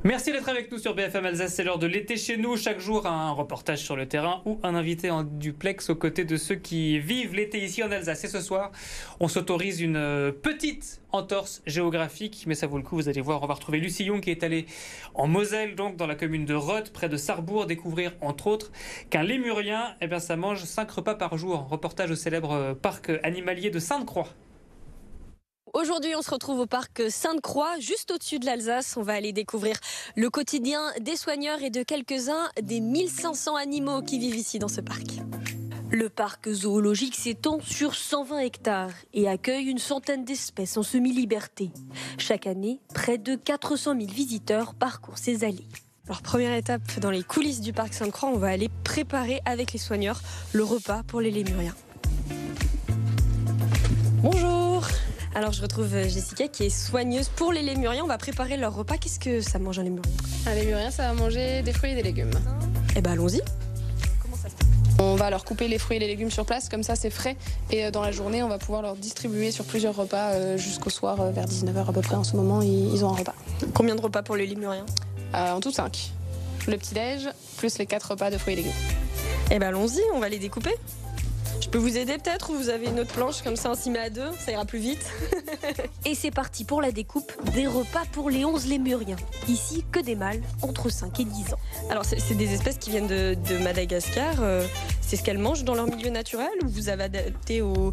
Merci d'être avec nous sur BFM Alsace, c'est l'heure de l'été chez nous. Chaque jour, un reportage sur le terrain ou un invité en duplex aux côtés de ceux qui vivent l'été ici en Alsace. Et ce soir, on s'autorise une petite entorse géographique, mais ça vaut le coup, vous allez voir. On va retrouver Lucie Young qui est allée en Moselle, donc dans la commune de Roth, près de Sarrebourg, découvrir entre autres qu'un lémurien, ça mange 5 repas par jour. Reportage au célèbre parc animalier de Sainte-Croix. Aujourd'hui, on se retrouve au parc Sainte-Croix, juste au-dessus de l'Alsace. On va aller découvrir le quotidien des soigneurs et de quelques-uns des 1500 animaux qui vivent ici dans ce parc. Le parc zoologique s'étend sur 120 hectares et accueille une centaine d'espèces en semi-liberté. Chaque année, près de 400 000 visiteurs parcourent ces allées. Alors, première étape, dans les coulisses du parc Sainte-Croix, on va aller préparer avec les soigneurs le repas pour les lémuriens. Bonjour! Alors je retrouve Jessica qui est soigneuse pour les lémuriens. On va préparer leur repas. Qu'est-ce que ça mange un lémurien? Un lémurien, ça va manger des fruits et des légumes. Eh ben allons-y. Comment ça se passe? On va leur couper les fruits et les légumes sur place, comme ça c'est frais. Et dans la journée, on va pouvoir leur distribuer sur plusieurs repas jusqu'au soir, vers 19h à peu près. En ce moment, ils ont un repas. Combien de repas pour les lémuriens? En tout 5. Le petit-déj, plus les 4 repas de fruits et légumes. Eh ben allons-y, on va les découper. Je peux vous aider peut-être, ou vous avez une autre planche, comme ça on s'y met à deux, ça ira plus vite. Et c'est parti pour la découpe des repas pour les 11 lémuriens. Ici, que des mâles entre 5 et 10 ans. Alors c'est des espèces qui viennent de Madagascar. C'est ce qu'elles mangent dans leur milieu naturel, ou vous avez adapté au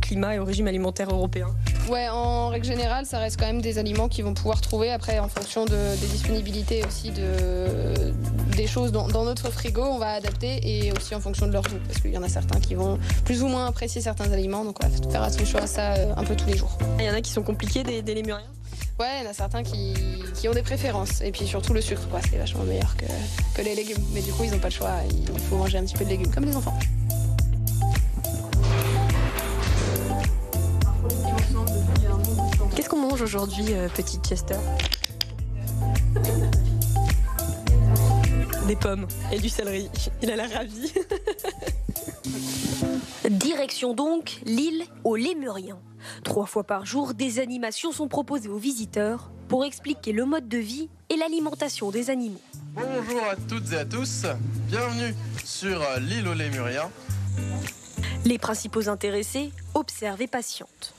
climat et au régime alimentaire européen? Ouais, en règle générale, ça reste quand même des aliments qu'ils vont pouvoir trouver. Après, en fonction des disponibilités aussi des choses dans notre frigo, on va adapter, et aussi en fonction de leur goût. Parce qu'il y en a certains qui vont plus ou moins apprécier certains aliments, donc on va faire attention à ça un peu tous les jours. Il y en a qui sont compliqués, des lémuriens? Ouais, il y en a certains qui ont des préférences. Et puis surtout le sucre, quoi, c'est vachement meilleur que les légumes. Mais du coup, ils n'ont pas le choix, il faut manger un petit peu de légumes, comme les enfants. Qu'est-ce qu'on mange aujourd'hui, petite Chester? Des pommes et du céleri. Il a l'air ravi. Direction donc l'île aux lémuriens. 3 fois par jour, des animations sont proposées aux visiteurs pour expliquer le mode de vie et l'alimentation des animaux. Bonjour à toutes et à tous, bienvenue sur l'île aux lémuriens. Les principaux intéressés observent et patientent.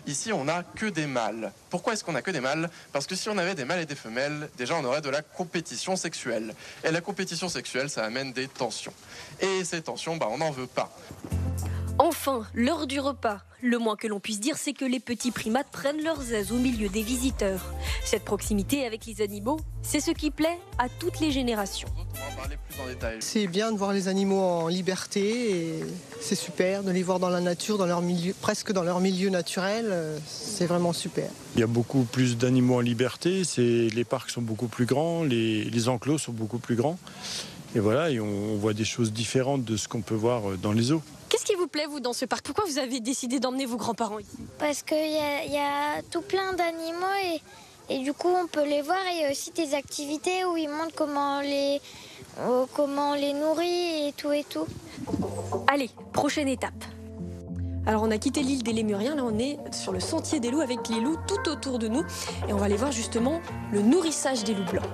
Ici, on n'a que des mâles. Pourquoi est-ce qu'on n'a que des mâles? Parce que si on avait des mâles et des femelles, déjà on aurait de la compétition sexuelle. Et la compétition sexuelle, ça amène des tensions. Et ces tensions, on n'en veut pas. Enfin, l'heure du repas. Le moins que l'on puisse dire, c'est que les petits primates prennent leurs aises au milieu des visiteurs. Cette proximité avec les animaux, c'est ce qui plaît à toutes les générations. On va parler plus en détail. C'est bien de voir les animaux en liberté, et c'est super de les voir dans la nature, dans leur milieu, presque dans leur milieu naturel. C'est vraiment super. Il y a beaucoup plus d'animaux en liberté, les parcs sont beaucoup plus grands, les enclos sont beaucoup plus grands. Et voilà, et on voit des choses différentes de ce qu'on peut voir dans les zoos. Qu'est-ce qui vous plaît, vous, dans ce parc? Pourquoi vous avez décidé d'emmener vos grands-parents ici? Parce qu'il y a tout plein d'animaux et du coup on peut les voir, et il y a aussi des activités où ils montrent comment on les nourrit et tout et tout. Allez, prochaine étape. Alors on a quitté l'île des lémuriens, là on est sur le sentier des loups avec les loups tout autour de nous, et on va aller voir justement le nourrissage des loups blancs.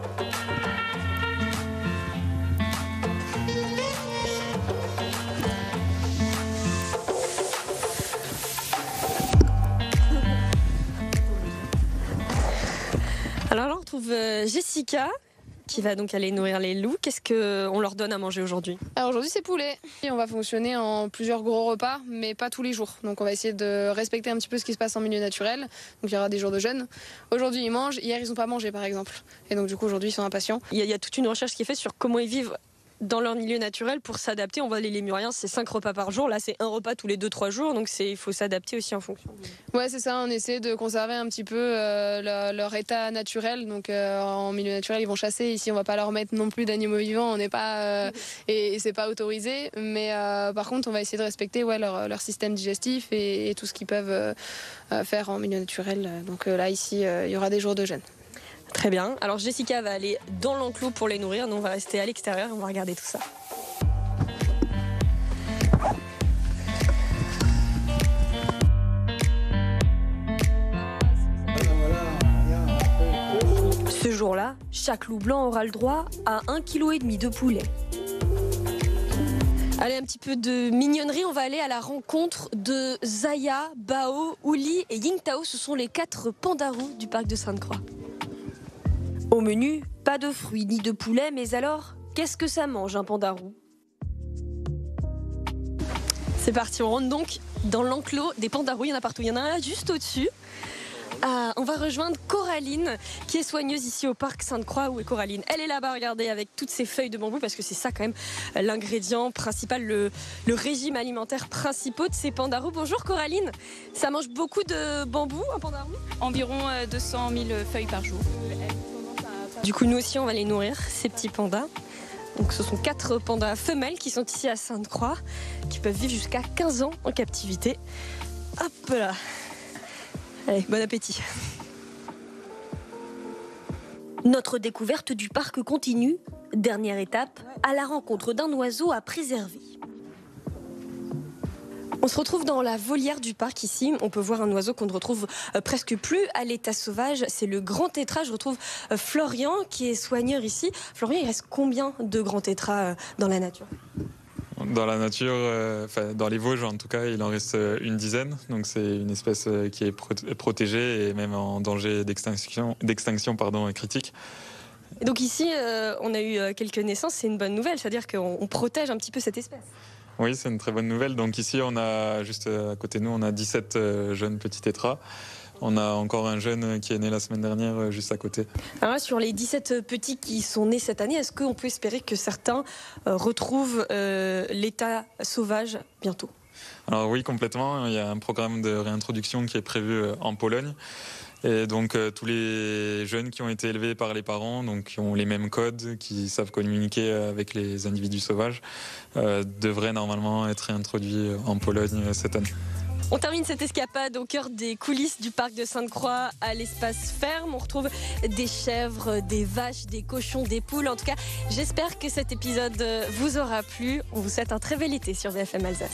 Alors là, on retrouve Jessica qui va donc aller nourrir les loups. Qu'est-ce qu'on leur donne à manger aujourd'hui? Alors aujourd'hui, c'est poulet. Et on va fonctionner en plusieurs gros repas, mais pas tous les jours. Donc on va essayer de respecter un petit peu ce qui se passe en milieu naturel. Donc il y aura des jours de jeûne. Aujourd'hui, ils mangent. Hier, ils n'ont pas mangé, par exemple. Et donc du coup, aujourd'hui, ils sont impatients. Il y a toute une recherche qui est faite sur comment ils vivent dans leur milieu naturel pour s'adapter. On voit les lémuriens, c'est 5 repas par jour. Là, c'est 1 repas tous les 2-3 jours. Donc il faut s'adapter aussi en fonction. Ouais, c'est ça. On essaie de conserver un petit peu leur état naturel. Donc en milieu naturel, ils vont chasser. Ici, on va pas leur mettre non plus d'animaux vivants. On n'est pas et c'est pas autorisé. Mais par contre, on va essayer de respecter leur système digestif et tout ce qu'ils peuvent faire en milieu naturel. Donc là, ici, il y aura des jours de jeûne. Très bien. Alors Jessica va aller dans l'enclos pour les nourrir. Nous, on va rester à l'extérieur et on va regarder tout ça. chaque loup blanc aura le droit à 1,5 kg de poulet. Allez, un petit peu de mignonnerie, on va aller à la rencontre de Zaya, Bao, Ouli et Yingtao. Ce sont les 4 pandarous du parc de Sainte-Croix. Au menu, pas de fruits ni de poulet, mais alors, qu'est-ce que ça mange un pandarou ? C'est parti, on rentre donc dans l'enclos des pandarous. Il y en a partout, il y en a un là juste au-dessus. On va rejoindre Coraline qui est soigneuse ici au parc Sainte-Croix. Où est Coraline ? Elle est là-bas, regardez, avec toutes ces feuilles de bambou, parce que c'est ça quand même l'ingrédient principal, le régime alimentaire principal de ces pandarous. Bonjour Coraline, ça mange beaucoup de bambou un pandarou ? Environ 200 000 feuilles par jour. Du coup nous aussi on va les nourrir, ces petits pandas. Donc ce sont 4 pandas femelles qui sont ici à Sainte-Croix, qui peuvent vivre jusqu'à 15 ans en captivité. Hop là. Allez, bon appétit. Notre découverte du parc continue. Dernière étape, à la rencontre d'un oiseau à préserver. On se retrouve dans la volière du parc ici. On peut voir un oiseau qu'on ne retrouve presque plus à l'état sauvage. C'est le grand tétras. Je retrouve Florian qui est soigneur ici. Florian, il reste combien de grands tétras dans la nature ? Dans la nature, dans les Vosges en tout cas, il en reste une dizaine. Donc c'est une espèce qui est protégée et même en danger d'extinction critique. Et donc ici, on a eu quelques naissances. C'est une bonne nouvelle, c'est-à-dire qu'on protège un petit peu cette espèce. Oui, c'est une très bonne nouvelle. Donc ici, on a juste à côté de nous, on a 17 jeunes petits tétras. On a encore un jeune qui est né la semaine dernière juste à côté. Alors là, sur les 17 petits qui sont nés cette année, est-ce qu'on peut espérer que certains retrouvent l'état sauvage bientôt ? Alors oui, complètement. Il y a un programme de réintroduction qui est prévu en Pologne. Et donc tous les jeunes qui ont été élevés par les parents, donc qui ont les mêmes codes, qui savent communiquer avec les individus sauvages, devraient normalement être réintroduits en Pologne cette année. On termine cette escapade au cœur des coulisses du parc de Sainte-Croix à l'espace ferme. On retrouve des chèvres, des vaches, des cochons, des poules. En tout cas, j'espère que cet épisode vous aura plu. On vous souhaite un très bel été sur BFM Alsace.